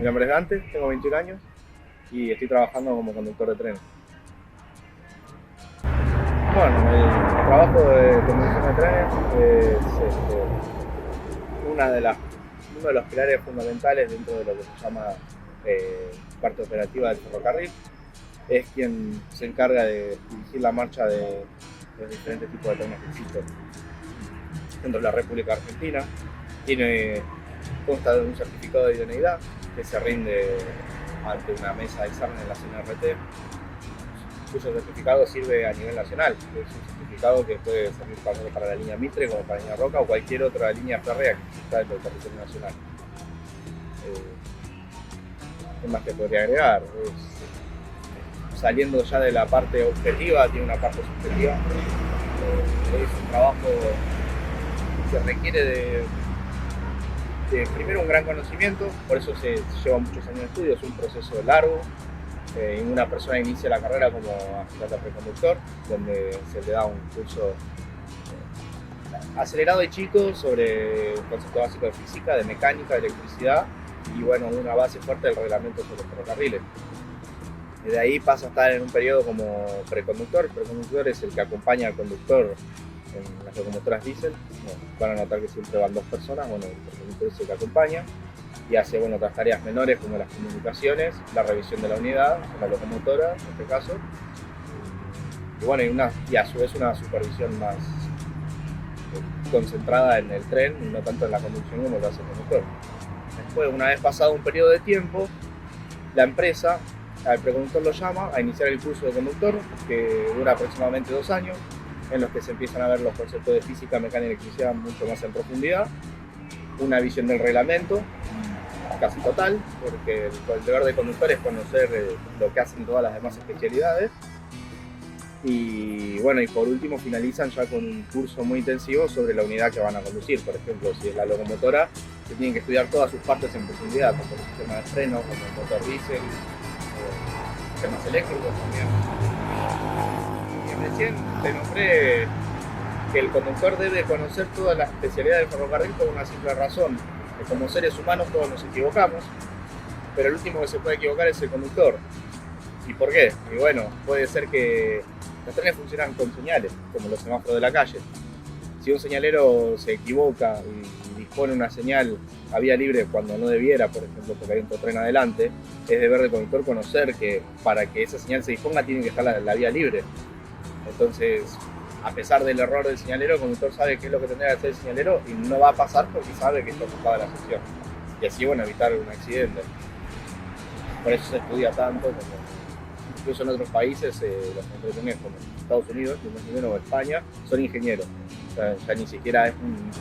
Mi nombre es Dante, tengo 21 años y estoy trabajando como conductor de trenes. Bueno, el trabajo de conducción de trenes es uno de los pilares fundamentales dentro de lo que se llama parte operativa del ferrocarril. Es quien se encarga de dirigir la marcha de los diferentes tipos de trenes que existen dentro de la República Argentina. Consta de un certificado de idoneidad que se rinde ante una mesa de examen en la CNRT, cuyo certificado sirve a nivel nacional. Es un certificado que puede servir tanto para la línea Mitre como para la línea Roca o cualquier otra línea férrea que exista dentro del territorio nacional. ¿Qué más te podría agregar? Saliendo ya de la parte objetiva, tiene una parte subjetiva. Es un trabajo que requiere de primero un gran conocimiento, por eso se lleva muchos años de estudio, es un proceso largo. Una persona inicia la carrera como asistente preconductor, donde se le da un curso acelerado y chico sobre el concepto básico de física, de mecánica, de electricidad y bueno, una base fuerte del reglamento sobre los ferrocarriles. De ahí pasa a estar en un periodo como preconductor. El preconductor es el que acompaña al conductor en las locomotoras diésel. Van a notar que siempre van dos personas. Bueno, el preconductor es el que acompaña y hace otras tareas menores como las comunicaciones, la revisión de la unidad, la locomotora en este caso, y a su vez una supervisión más concentrada en el tren y no tanto en la conducción como lo hace el conductor. Después, una vez pasado un periodo de tiempo, la empresa al preconductor lo llama a iniciar el curso de conductor, que dura aproximadamente 2 años, en los que se empiezan a ver los conceptos de física, mecánica y electricidad mucho más en profundidad, una visión del reglamento casi total, porque el deber de conductor es conocer lo que hacen todas las demás especialidades. Y bueno, y por último finalizan ya con un curso muy intensivo sobre la unidad que van a conducir. Por ejemplo, si es la locomotora, se tienen que estudiar todas sus partes en profundidad, como el sistema de freno, como el motor diésel, sistemas eléctricos también. Y recién te nombré que el conductor debe conocer todas las especialidades del ferrocarril por una simple razón, que como seres humanos todos nos equivocamos, pero el último que se puede equivocar es el conductor. ¿Y por qué? Y bueno, puede ser que los trenes funcionan con señales, como los semáforos de la calle. Si un señalero se equivoca y dispone una señal a vía libre cuando no debiera, por ejemplo, porque hay otro tren adelante, es deber del conductor conocer que para que esa señal se disponga tiene que estar la vía libre. Entonces, a pesar del error del señalero, el conductor sabe qué es lo que tendría que hacer el señalero y no va a pasar porque sabe que está ocupada la sección. Y así, evitar un accidente. Por eso se estudia tanto, incluso en otros países, los conductores como Estados Unidos, o España, son ingenieros. O sea, ya ni siquiera es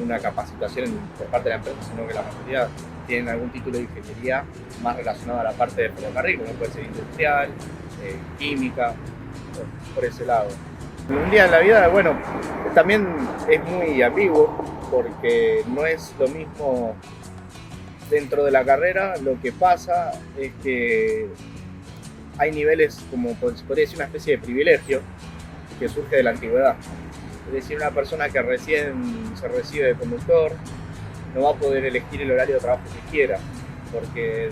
una capacitación por parte de la empresa, sino que la mayoría tienen algún título de ingeniería más relacionado a la parte de ferrocarril, como puede ser industrial, química, por ese lado. Un día en la vida, también es muy ambiguo porque no es lo mismo dentro de la carrera. Lo que pasa es que hay niveles, como se podría decir, una especie de privilegio que surge de la antigüedad. Es decir, una persona que recién se recibe de conductor no va a poder elegir el horario de trabajo que quiera, porque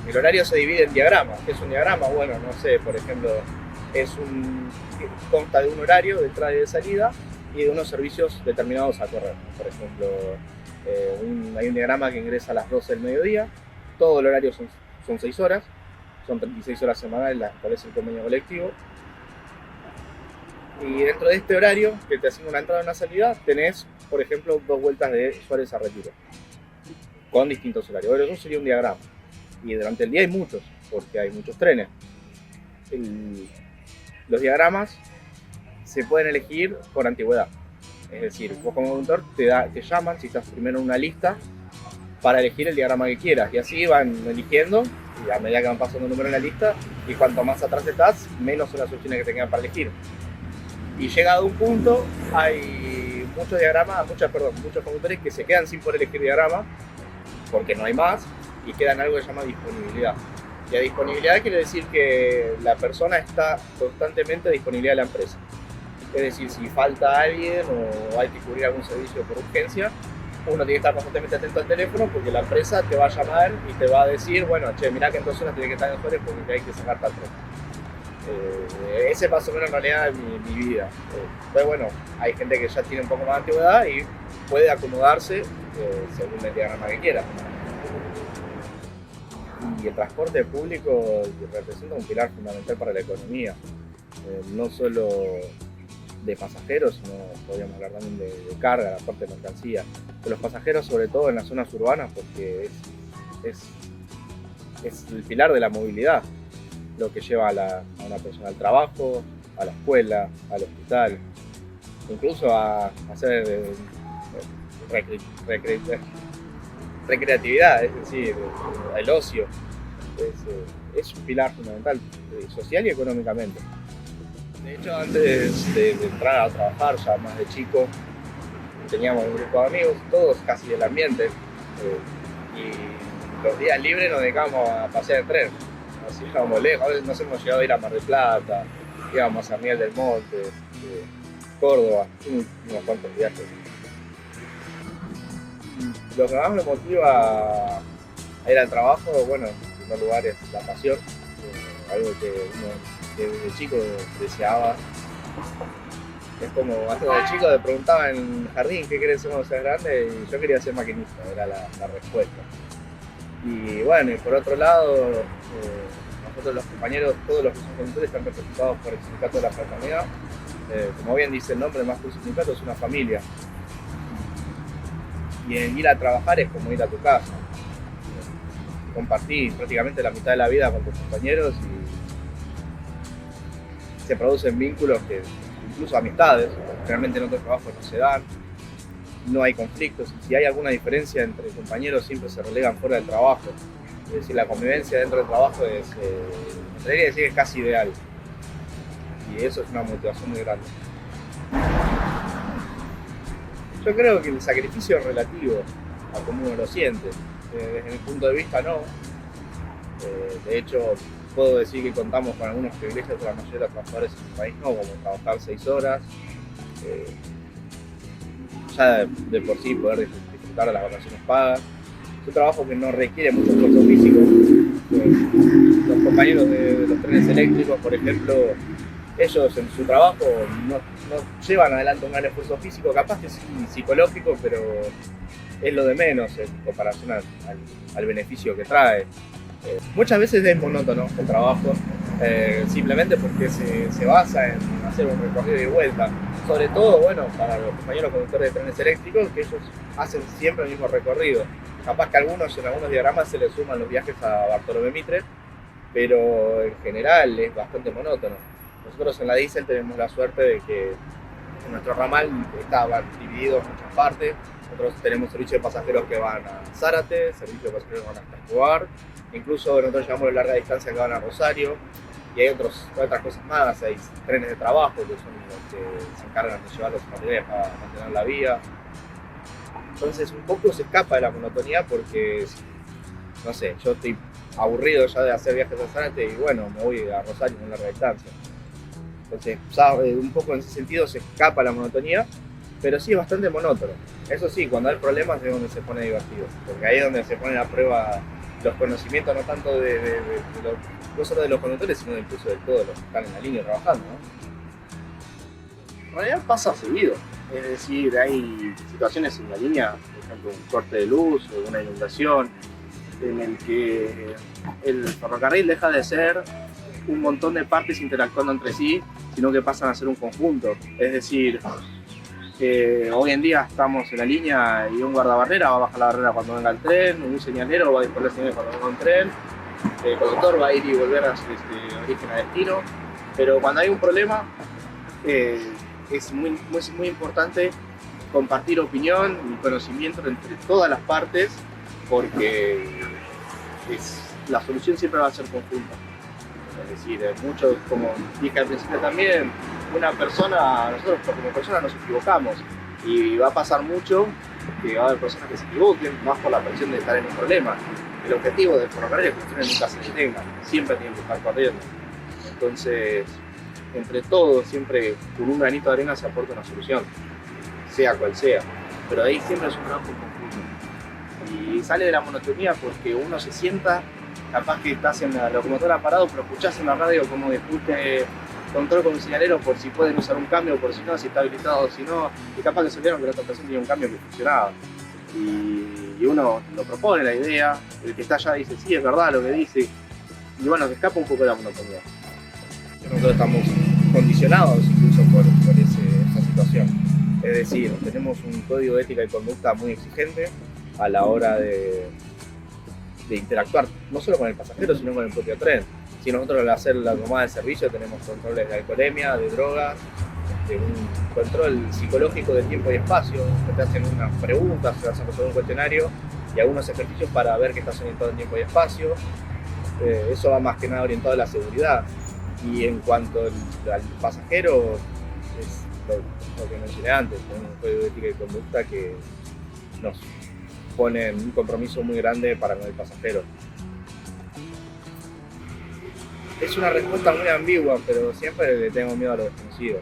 el horario se divide en diagramas. ¿Qué es un diagrama? Bueno, no sé, por ejemplo, consta de un horario de entrada y de salida y de unos servicios determinados a correr. Por ejemplo, hay un diagrama que ingresa a las 12 del mediodía, todo el horario son 6 horas, son 36 horas semanales las que establece el convenio colectivo. Y dentro de este horario, que te asigna una entrada y una salida, tenés, por ejemplo, 2 vueltas de Suárez a Retiro, con distintos horarios. Bueno, eso sería un diagrama. Y durante el día hay muchos, porque hay muchos trenes. Los diagramas se pueden elegir por antigüedad. Es decir, vos como conductor te llaman, si estás primero en una lista, para elegir el diagrama que quieras. Y así van eligiendo, y a medida que van pasando el número en la lista, y cuanto más atrás estás, menos son las opciones que te quedan para elegir. Y llegado a un punto, hay muchos conductores que se quedan sin poder elegir diagrama, porque no hay más, y quedan algo que se llama disponibilidad. Y la disponibilidad quiere decir que la persona está constantemente a disponibilidad de la empresa. Es decir, si falta alguien o hay que cubrir algún servicio por urgencia, uno tiene que estar constantemente atento al teléfono porque la empresa te va a llamar y te va a decir, bueno, che, mirá que en 2 horas tiene que estar en Jorge porque hay que sacar tal tren. Ese es más o menos en realidad mi vida. Pero bueno, hay gente que ya tiene un poco más de antigüedad y puede acomodarse según el diagrama que quiera. Y el transporte público representa un pilar fundamental para la economía, no solo de pasajeros, sino podríamos hablar también de carga, la parte de mercancía. De los pasajeros, sobre todo en las zonas urbanas, porque es el pilar de la movilidad, lo que lleva a una persona al trabajo, a la escuela, al hospital, incluso a hacer recreatividad, es decir, el ocio. Es un pilar fundamental, social y económicamente. De hecho, antes de entrar a trabajar, ya más de chico, teníamos un grupo de amigos, todos casi del ambiente, y los días libres nos dedicábamos a pasear en tren. Nos íbamos lejos, a veces nos hemos llegado a ir a Mar del Plata, íbamos a Miel del Monte, Córdoba, unos cuantos viajes. Lo que más me motiva a ir al trabajo, bueno, en primer lugar es la pasión, algo que uno desde chico deseaba. Es como, hasta de chico te preguntaban en el jardín qué querés ser cuando seas grande, y yo quería ser maquinista, era la respuesta. Y bueno, y por otro lado, nosotros los compañeros, todos los que son conductores están representados por el sindicato de la fraternidad. Como bien dice el nombre, más que un sindicato, es una familia. Y en ir a trabajar es como ir a tu casa. Compartís prácticamente la mitad de la vida con tus compañeros y se producen vínculos que, incluso amistades, realmente en otros trabajos no se dan. No hay conflictos. Si hay alguna diferencia entre compañeros, siempre se relegan fuera del trabajo. Es decir, la convivencia dentro del trabajo me atrevería a decir que es casi ideal. Y eso es una motivación muy grande. Yo creo que el sacrificio es relativo a cómo uno lo siente. Desde mi punto de vista, no. De hecho, puedo decir que contamos con algunos privilegios de la mayoría de los trabajadores en el país, no, como trabajar 6 horas. Ya de por sí poder disfrutar de las vacaciones pagas. Es un trabajo que no requiere mucho esfuerzo físico. Los compañeros de los trenes eléctricos, por ejemplo, ellos en su trabajo no llevan adelante un gran esfuerzo físico, capaz que sí psicológico, pero es lo de menos en comparación al beneficio que trae. Muchas veces es monótono el trabajo, simplemente porque se basa en hacer un recorrido de vuelta. Sobre todo, bueno, para los compañeros conductores de trenes eléctricos, que ellos hacen siempre el mismo recorrido. Capaz que en algunos diagramas se les suman los viajes a Bartolomé Mitre, pero en general es bastante monótono. Nosotros en la Diesel tenemos la suerte de que nuestro ramal está dividido en muchas partes. Nosotros tenemos servicio de pasajeros que van a Zárate, servicio de pasajeros que van a Escobar, incluso nosotros llevamos de larga distancia que van a Rosario, y hay otras cosas más. Hay trenes de trabajo que son los que se encargan de llevar los materiales para mantener la vía. Entonces un poco se escapa de la monotonía porque, no sé, yo estoy aburrido ya de hacer viajes a Zárate y bueno, me voy a Rosario en larga distancia. Entonces, un poco en ese sentido se escapa la monotonía, pero sí es bastante monótono. Eso sí, cuando hay problemas es donde se pone divertido, porque ahí es donde se ponen a prueba los conocimientos, no tanto no solo de los conductores, sino incluso de todos los que están en la línea trabajando, ¿no? En realidad pasa seguido, es decir, hay situaciones en la línea, por ejemplo un corte de luz o una inundación, en el que el ferrocarril deja de ser un montón de partes interactuando entre sí, sino que pasan a ser un conjunto. Es decir, hoy en día estamos en la línea y un guardabarrera va a bajar la barrera cuando venga el tren, un señalero va a disponer señales cuando venga un tren, el conductor va a ir y volver a su origen a destino, pero cuando hay un problema es muy importante compartir opinión y conocimiento entre todas las partes, porque la solución siempre va a ser conjunta. Es decir, muchos, como dije al principio también, nosotros como personas nos equivocamos y va a pasar mucho que va a haber personas que se equivoquen más por la presión de estar en un problema. El objetivo del ferrocarril es que los trenes nunca se detengan, siempre tienen que estar corriendo. Entonces, entre todos, siempre con un granito de arena se aporta una solución, sea cual sea. pero ahí siempre es un trabajo conjunto. Y sale de la monotonía porque uno se sienta, capaz que estás en la locomotora parado, pero escuchás en la radio como discute control con un señalero por si pueden usar un cambio, por si no, si está habilitado o si no, y capaz que se olvidaron que la otra persona tenía un cambio que funcionaba. Y uno lo propone la idea, el que está allá dice, sí, es verdad lo que dice, y bueno, se escapa un poco de la monotonía. Nosotros estamos condicionados incluso por esa situación. Es decir, tenemos un código de ética y conducta muy exigente a la hora de interactuar, no solo con el pasajero, sino con el propio tren. Si nosotros al hacer la tomada de servicio tenemos controles de alcoholemia, de drogas, un control psicológico de tiempo y espacio, te hacen unas preguntas, te hacen resolver un cuestionario y algunos ejercicios para ver que estás orientado en tiempo y espacio. Eso va más que nada orientado a la seguridad. Y en cuanto al pasajero, es lo que mencioné antes, tenemos un código de ética y conducta que nos pone en un compromiso muy grande para con el pasajero. Es una respuesta muy ambigua, pero siempre le tengo miedo a lo desconocido.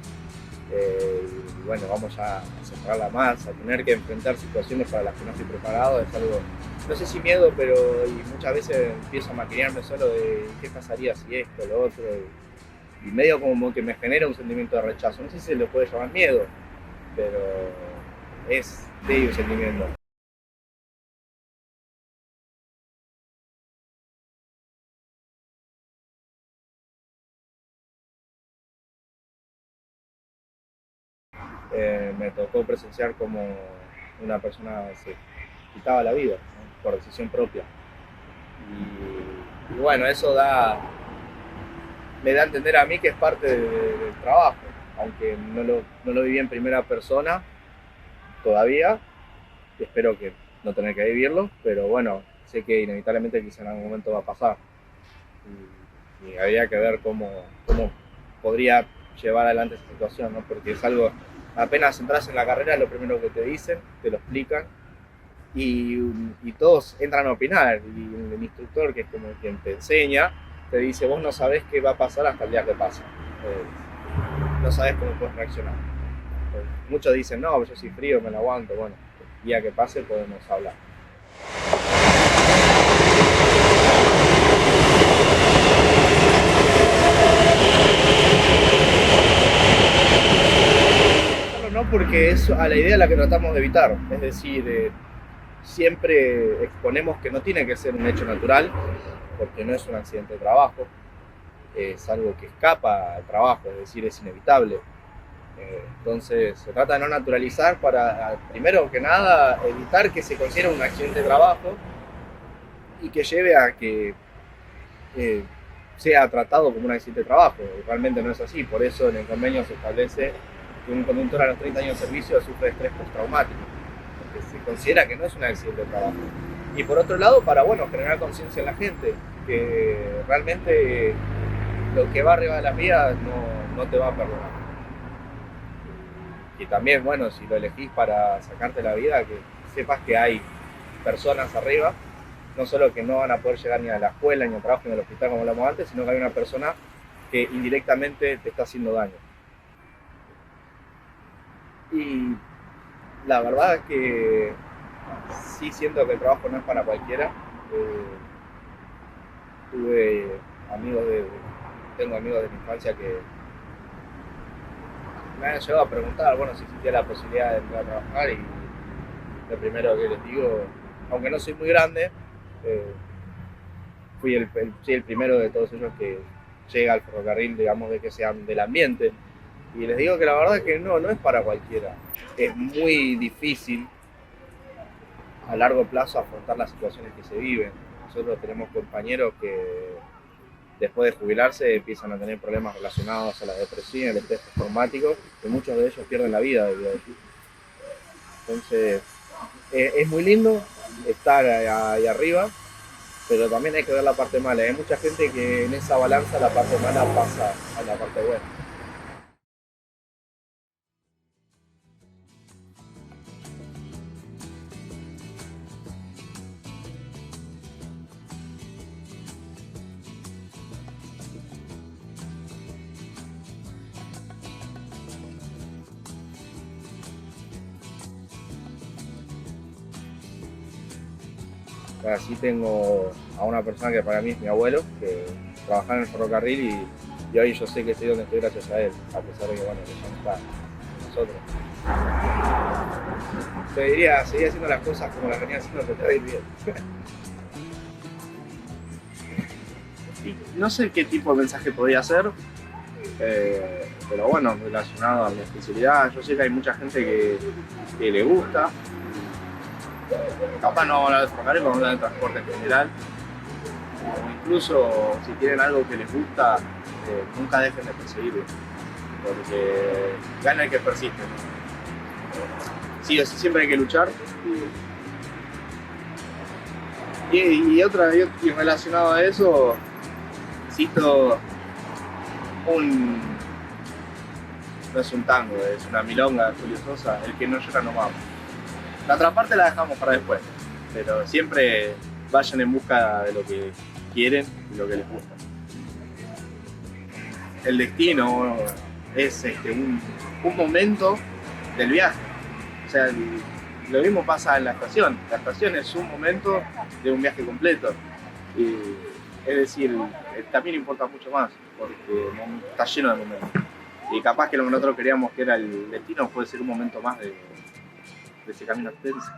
Y bueno, vamos a centrarla más, a tener que enfrentar situaciones para las que no estoy preparado, es algo, no sé si miedo, pero y muchas veces empiezo a maquinarme solo de qué pasaría si esto, lo otro, y medio como que me genera un sentimiento de rechazo. No sé si se le puede llamar miedo, pero es de un sentimiento. Me tocó presenciar como una persona se quitaba la vida, ¿no? Por decisión propia. Y bueno, eso me da a entender a mí que es parte del trabajo, aunque no lo viví en primera persona todavía, espero que no tener que vivirlo, pero bueno, sé que inevitablemente quizá en algún momento va a pasar. Y habría que ver cómo podría llevar adelante esa situación, ¿no? Porque es algo, apenas entras en la carrera, lo primero que te dicen, te lo explican, y todos entran a opinar, y el instructor, que es como quien te enseña, te dice, vos no sabés qué va a pasar hasta el día que pasa, no sabés cómo puedes reaccionar. Muchos dicen, no, yo soy frío, me lo aguanto, bueno, el día que pase podemos hablar. No, porque es a la idea la que tratamos de evitar, es decir, siempre exponemos que no tiene que ser un hecho natural, porque no es un accidente de trabajo, es algo que escapa al trabajo, es decir, es inevitable. Entonces se trata de no naturalizar para, primero que nada, evitar que se considere un accidente de trabajo y que lleve a que sea tratado como un accidente de trabajo. Realmente no es así, por eso en el convenio se establece que un conductor a los 30 años de servicio sufre estrés postraumático, porque se considera que no es un accidente de trabajo. Y por otro lado, para generar conciencia en la gente, que realmente lo que va arriba de las vías no te va a perdonar. Y también, si lo elegís para sacarte la vida, que sepas que hay personas arriba, no solo que no van a poder llegar ni a la escuela, ni al trabajo, ni al hospital como hablamos antes, sino que hay una persona que indirectamente te está haciendo daño. Y la verdad es que sí siento que el trabajo no es para cualquiera. Tengo amigos de mi infancia que me han llegado a preguntar, si existía la posibilidad de entrar a trabajar, y lo primero que les digo, aunque no soy muy grande, soy el primero de todos ellos que llega al ferrocarril, digamos, de que sean del ambiente, y les digo que la verdad es que no es para cualquiera. Es muy difícil a largo plazo afrontar las situaciones que se viven. Nosotros tenemos compañeros que después de jubilarse empiezan a tener problemas relacionados a la depresión, el estrés postraumático, y muchos de ellos pierden la vida debido a eso. Entonces, es muy lindo estar ahí arriba, pero también hay que ver la parte mala. Hay mucha gente que en esa balanza la parte mala pasa a la parte buena. Así tengo a una persona que para mí es mi abuelo, que trabajaba en el ferrocarril y hoy yo sé que estoy donde estoy gracias a él, a pesar de que, bueno, que ya no está con nosotros. Te diría, seguir haciendo las cosas como las venía haciendo, pero te va a ir bien. Y no sé qué tipo de mensaje podría ser, pero bueno, relacionado a mi especialidad. Yo sé que hay mucha gente que le gusta. Capaz no vamos a hablar de ferrocarril, vamos a hablar de transporte en general. O incluso si tienen algo que les gusta, nunca dejen de perseguirlo. Porque gana el que persiste, ¿no? Sí, siempre hay que luchar. Y relacionado a eso, cito no es un tango, es una milonga de Julio Sosa, el que no llora no mama. La otra parte la dejamos para después, pero siempre vayan en busca de lo que quieren y lo que les gusta. El destino es un momento del viaje. O sea, lo mismo pasa en la estación. La estación es un momento de un viaje completo. Y, es decir, el camino importa mucho más, porque está lleno de momentos. Y capaz que lo que nosotros queríamos que era el destino puede ser un momento más de ese camino extenso.